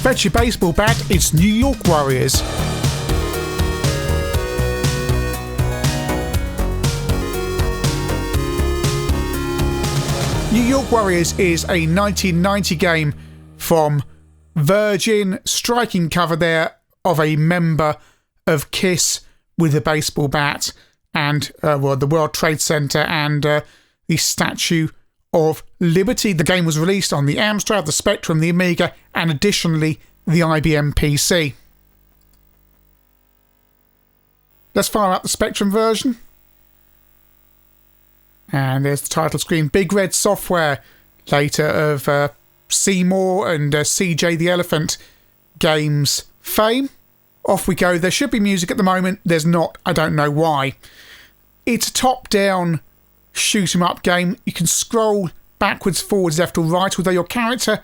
Fetch your baseball bat, it's New York Warriors. New York Warriors is a 1990 game from Virgin, striking cover there of a member of KISS with a baseball bat and the World Trade Center and the Statue of Liberty. The game was released on the Amstrad, the Spectrum, the Amiga, and additionally the IBM PC. Let's fire up the Spectrum version. And there's the title screen. Big Red Software, later of Seymour and CJ the Elephant games fame. Off we go. There should be music at the moment. There's not. I don't know why. It's a top-down shoot-'em-up game. You can scroll backwards, forwards, left or right, although your character,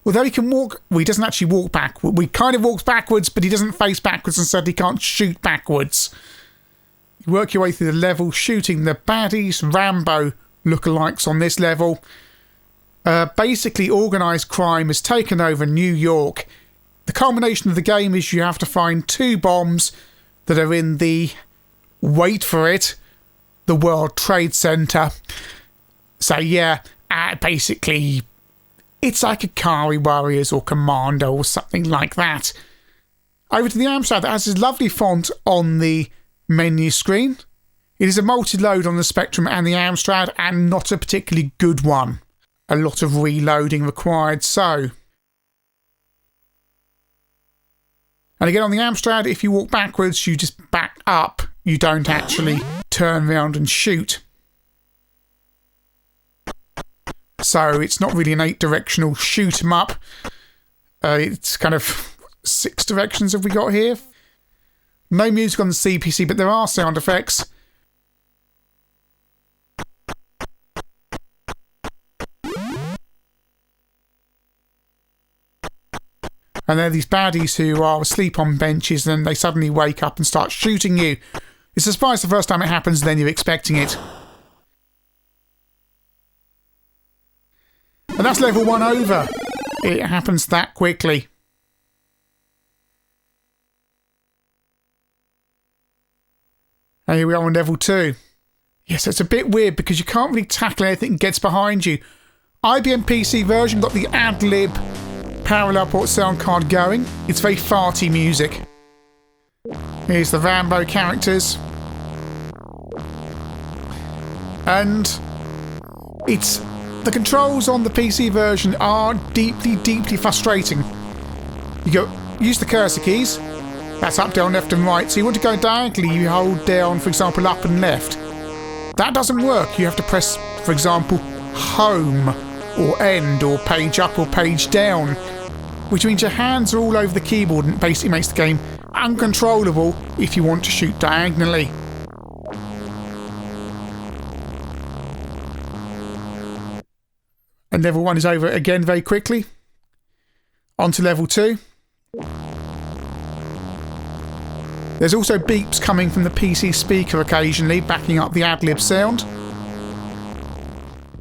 although he can walk, well, he doesn't actually walk back. He kind of walks backwards, but he doesn't face backwards and certainly can't shoot backwards. You work your way through the level, shooting the baddies, Rambo lookalikes on this level. Basically, organised crime has taken over New York. The culmination of the game is you have to find 2 bombs that are in the, wait for it, the World Trade Center. So yeah, basically, it's like Akari Warriors or Commando or something like that. Over to the Amstrad that has this lovely font on the menu screen. It is a multi-load on the Spectrum and the Amstrad, and not a particularly good one. A lot of reloading required, so. And again on the Amstrad, if you walk backwards, you just back up. You don't actually turn around and shoot. So it's not really an 8-directional shoot 'em up. It's kind of 6 directions have we got here. No music on the CPC, but there are sound effects. And there are these baddies who are asleep on benches, and then they suddenly wake up and start shooting you. It's a surprise the first time it happens, then you're expecting it. And that's level 1 over. It happens that quickly. And here we are on level 2. Yes, it's a bit weird because you can't really tackle anything that gets behind you. IBM PC version got the ad-lib parallel port sound card going. It's very farty music. Here's the Rambo characters. And the controls on the PC version are deeply, deeply frustrating. You use the cursor keys. That's up, down, left and right. So you want to go diagonally, you hold down, for example, up and left. That doesn't work. You have to press, for example, home or end or page up or page down, which means your hands are all over the keyboard and basically makes the game uncontrollable if you want to shoot diagonally. And level 1 is over again very quickly. On to level 2. There's also beeps coming from the PC speaker occasionally, backing up the ad-lib sound.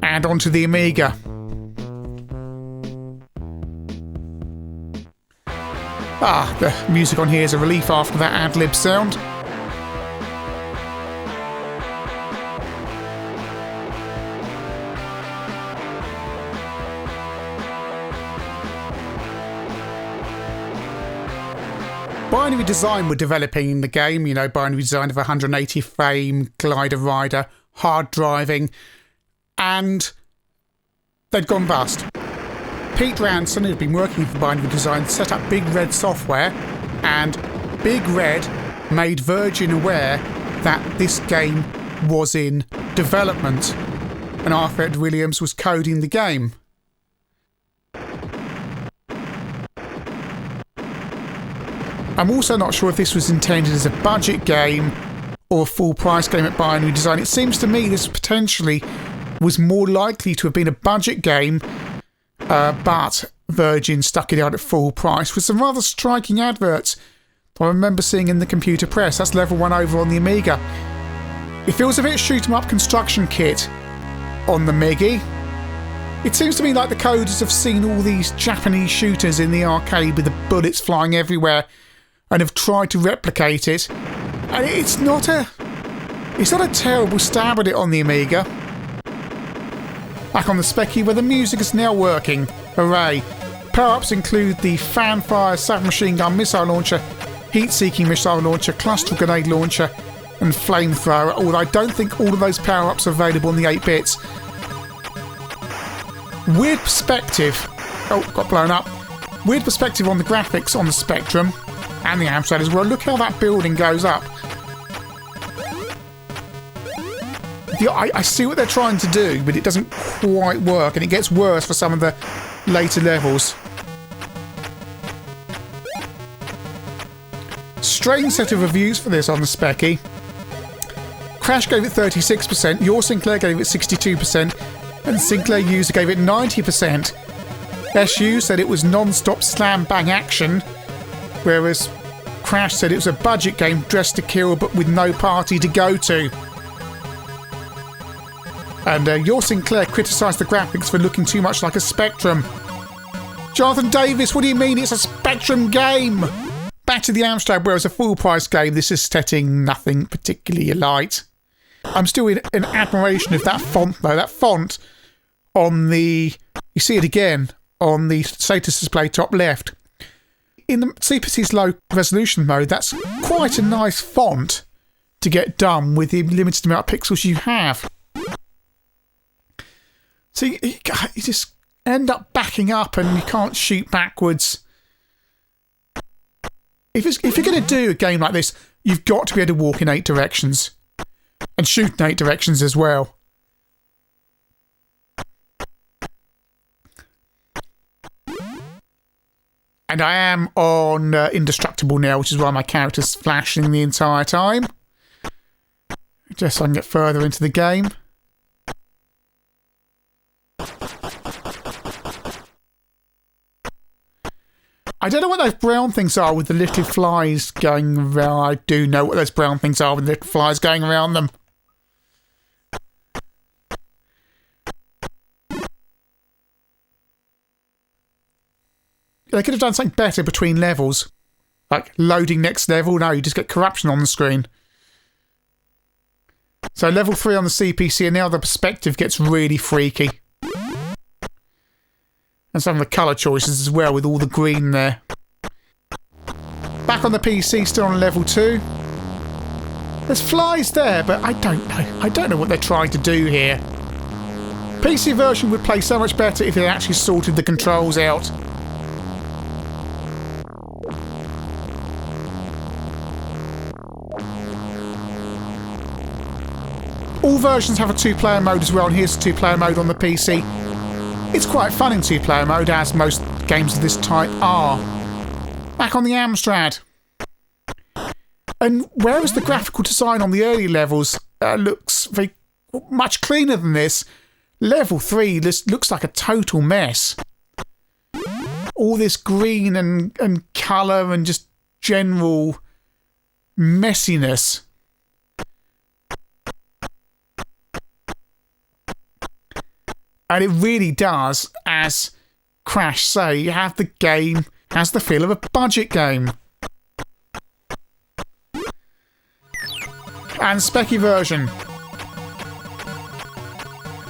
And onto the Amiga. The music on here is a relief after that ad-lib sound. Binary Design were developing the game, you know, binary design of 180 frame, glider rider, hard driving, and they'd gone bust. Pete Ranson, who'd been working for Binary Design, set up Big Red Software, and Big Red made Virgin aware that this game was in development, and Arthur Williams was coding the game. I'm also not sure if this was intended as a budget game or a full price game at Binary Design. It seems to me this potentially was more likely to have been a budget game, but Virgin stuck it out at full price with some rather striking adverts I remember seeing in the computer press. That's level 1 over on the Amiga. It feels a bit shoot 'em up construction kit on the Miggy. It seems to me like the coders have seen all these Japanese shooters in the arcade with the bullets flying everywhere and have tried to replicate it. And it's not a terrible stab at it on the Amiga. Back on the Specky where the music is now working. Hooray. Power-ups include the Fanfire submachine gun missile launcher, heat-seeking missile launcher, cluster grenade launcher and flamethrower, although I don't think all of those power-ups are available in the 8-bits. Weird perspective. Oh, got blown up. Weird perspective on the graphics on the Spectrum and the Amstrad as well. Look how that building goes up. I see what they're trying to do, but it doesn't quite work, and it gets worse for some of the later levels. Strange set of reviews for this on the Specky. Crash gave it 36%, Your Sinclair gave it 62%, and Sinclair User gave it 90%. SU said it was non-stop slam-bang action, whereas Crash said it was a budget game dressed to kill but with no party to go to. And Your Sinclair criticised the graphics for looking too much like a Spectrum. Jonathan Davis, what do you mean it's a Spectrum game? Back to the Amstrad, where it's a full-price game, this is setting nothing particularly alight. I'm still in admiration of that font, though. That font on the... You see it again on the status display top left. In the CPC's low resolution mode, that's quite a nice font to get done with the limited amount of pixels you have. So you just end up backing up and you can't shoot backwards. If you're going to do a game like this, you've got to be able to walk in 8 directions. And shoot in 8 directions as well. And I am on Indestructible now, which is why my character's flashing the entire time. Just so I can get further into the game. I don't know what those brown things are with the little flies going around. I do know what those brown things are with the little flies going around them. They could have done something better between levels. Like loading next level. No, you just get corruption on the screen. So level 3 on the CPC, and now the perspective gets really freaky. And some of the colour choices as well, with all the green there. Back on the PC, still on level 2. There's flies there, but I don't know. I don't know what they're trying to do here. PC version would play so much better if they actually sorted the controls out. All versions have a 2-player mode as well, and here's the 2-player mode on the PC. It's quite fun in 2-player mode, as most games of this type are. Back on the Amstrad. And whereas the graphical design on the early levels looks very much cleaner than this, level 3 this looks like a total mess. All this green and colour and just general messiness. And it really does, as Crash say, have the game has the feel of a budget game. And Specky version.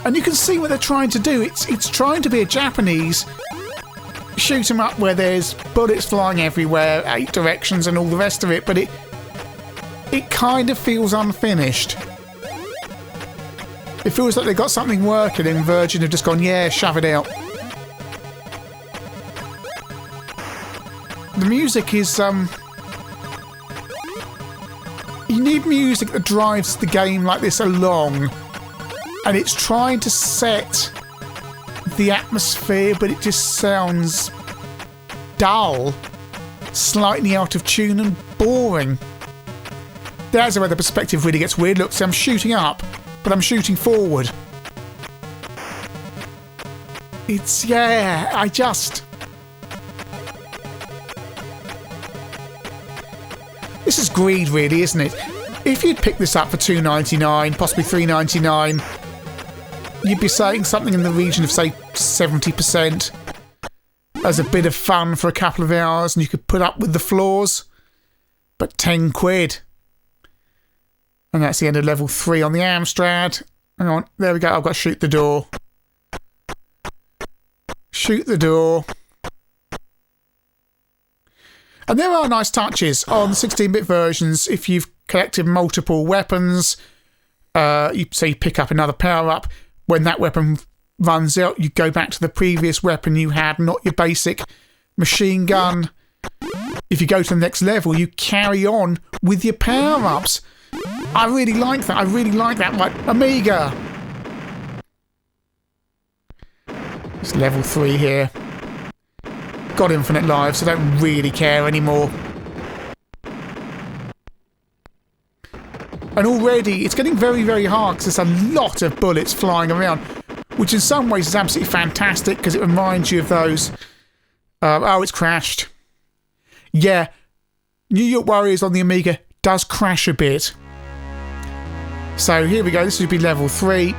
And you can see what they're trying to do. It's trying to be a Japanese shoot 'em up where there's bullets flying everywhere, 8 directions and all the rest of it, but it kind of feels unfinished. It feels like they've got something working and Virgin have just gone, yeah, shove it out. The music is, you need music that drives the game like this along. And it's trying to set the atmosphere, but it just sounds dull, slightly out of tune and boring. There's where the perspective really gets weird. Look, see, I'm shooting up, but I'm shooting forward. It's, yeah, This is greed, really, isn't it? If you'd pick this up for $2.99, possibly $3.99, you'd be saying something in the region of, say, 70% as a bit of fun for a couple of hours and you could put up with the flaws. But 10 quid. And that's the end of level 3 on the Amstrad. Hang on, there we go. I've got to shoot the door. Shoot the door. And there are nice touches on 16-bit versions. If you've collected multiple weapons, you pick up another power-up. When that weapon runs out, you go back to the previous weapon you had, not your basic machine gun. If you go to the next level, you carry on with your power-ups. I really like that. I really like that. Like Amiga. It's level 3 here. Got infinite lives, so I don't really care anymore. And already, it's getting very, very hard because there's a lot of bullets flying around, which in some ways is absolutely fantastic because it reminds you of those... oh, it's crashed. Yeah, New York Warriors on the Amiga does crash a bit. So here we go, this would be level 3.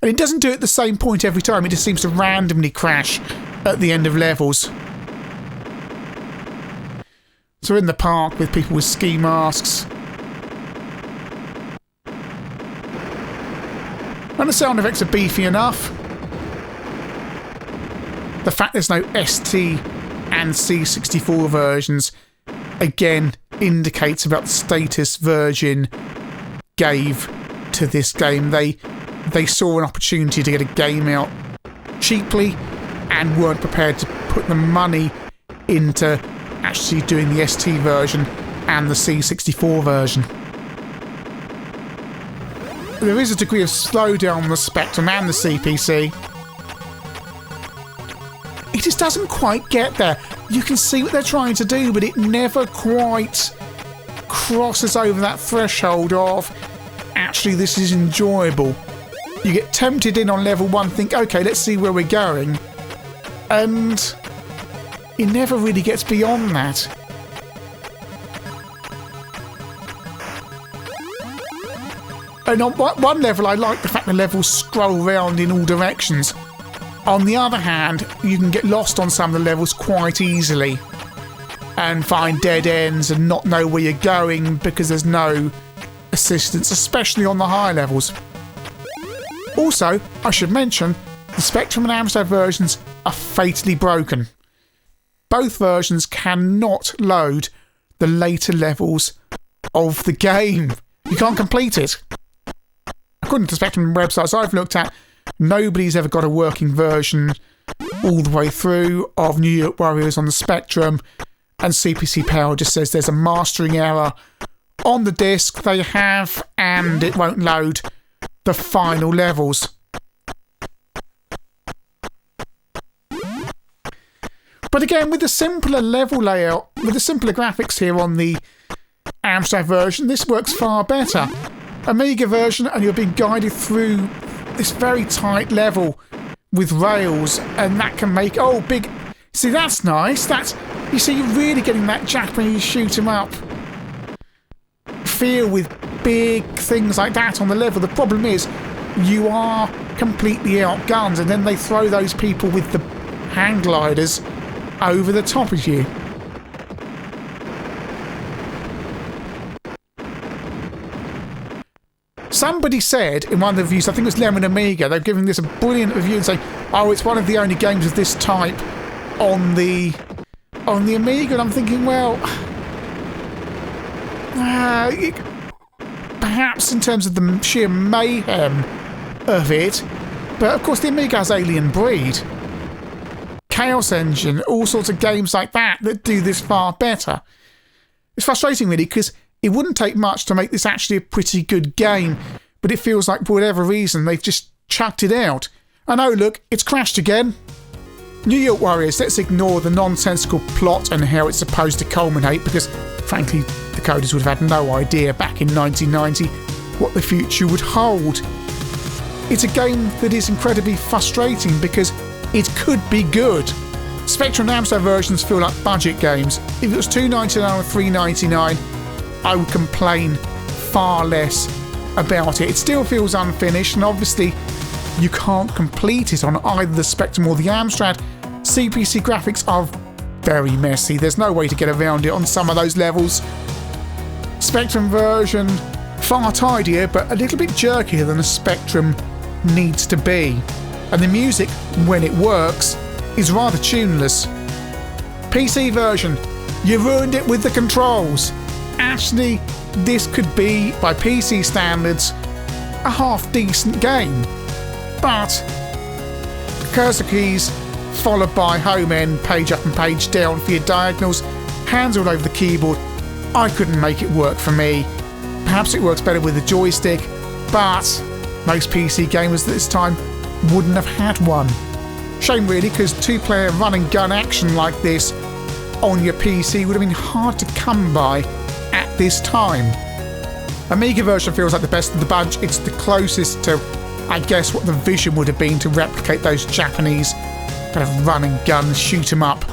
And it doesn't do it at the same point every time, it just seems to randomly crash at the end of levels. So we're in the park with people with ski masks. And the sound effects are beefy enough. The fact there's no ST and C64 versions, again, indicates about the status Virgin gave to this game. They saw an opportunity to get a game out cheaply and weren't prepared to put the money into actually doing the ST version and the C64 version. There is a degree of slowdown on the Spectrum and the CPC. It just doesn't quite get there. You can see what they're trying to do, but it never quite crosses over that threshold of actually this is enjoyable. You get tempted in on level 1, think, okay, let's see where we're going. And it never really gets beyond that. And on one level, I like the fact the levels scroll around in all directions. On the other hand, you can get lost on some of the levels quite easily and find dead ends and not know where you're going because there's no assistance, especially on the higher levels. Also, I should mention, the Spectrum and Amstrad versions are fatally broken. Both versions cannot load the later levels of the game. You can't complete it. According to Spectrum websites I've looked at, nobody's ever got a working version all the way through of New York Warriors on the Spectrum, and CPC Power just says there's a mastering error on the disc they have and it won't load the final levels. But again, with the simpler level layout, with the simpler graphics here on the Amstrad version, this works far better. Amiga version, and you're being guided through this very tight level with rails, and that can make big. See, that's nice. That's, you see, you're really getting that Japanese shoot 'em up feel with big things like that on the level. The problem is you are completely outgunned, and then they throw those people with the hang gliders over the top of you. Somebody said in one of the reviews, I think it was Lemon Amiga, they've given this a brilliant review and say, oh, it's one of the only games of this type on the Amiga. And I'm thinking, well, perhaps in terms of the sheer mayhem of it, but of course the Amiga has Alien Breed, Chaos Engine, all sorts of games like that do this far better. It's frustrating really, because it wouldn't take much to make this actually a pretty good game, but it feels like for whatever reason they've just chucked it out. And oh look, it's crashed again. New York Warriors, let's ignore the nonsensical plot and how it's supposed to culminate, because frankly the coders would have had no idea back in 1990 what the future would hold. It's a game that is incredibly frustrating because it could be good. Spectrum and Amstrad versions feel like budget games. If it was $2.99 or $3.99, I would complain far less about it. It still feels unfinished, and obviously you can't complete it on either the Spectrum or the Amstrad. CPC graphics are very messy. There's no way to get around it on some of those levels. Spectrum version, far tidier, but a little bit jerkier than a Spectrum needs to be. And the music, when it works, is rather tuneless. PC version, you ruined it with the controls. Actually, this could be, by PC standards, a half-decent game. But cursor keys followed by home end, page up and page down for your diagonals, hands all over the keyboard, I couldn't make it work for me. Perhaps it works better with a joystick, but most PC gamers at this time wouldn't have had one. Shame really, because two-player run and gun action like this on your PC would have been hard to come by at this time. Amiga version feels like the best of the bunch. It's the closest to, I guess, what the vision would have been to replicate those Japanese kind of run and gun, shoot 'em up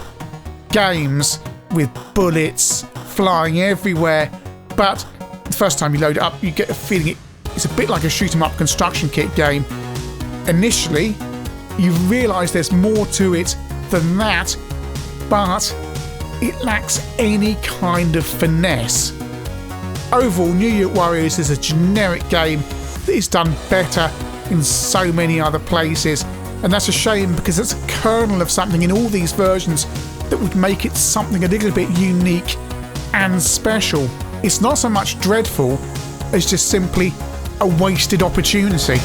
games with bullets flying everywhere. But the first time you load it up, you get a feeling it's a bit like a shoot 'em up construction kit game. Initially, you realise there's more to it than that, but it lacks any kind of finesse. Overall, New York Warriors is a generic game that is done better in so many other places, and that's a shame because it's a kernel of something in all these versions that would make it something a little bit unique and special. It's not so much dreadful as just simply a wasted opportunity.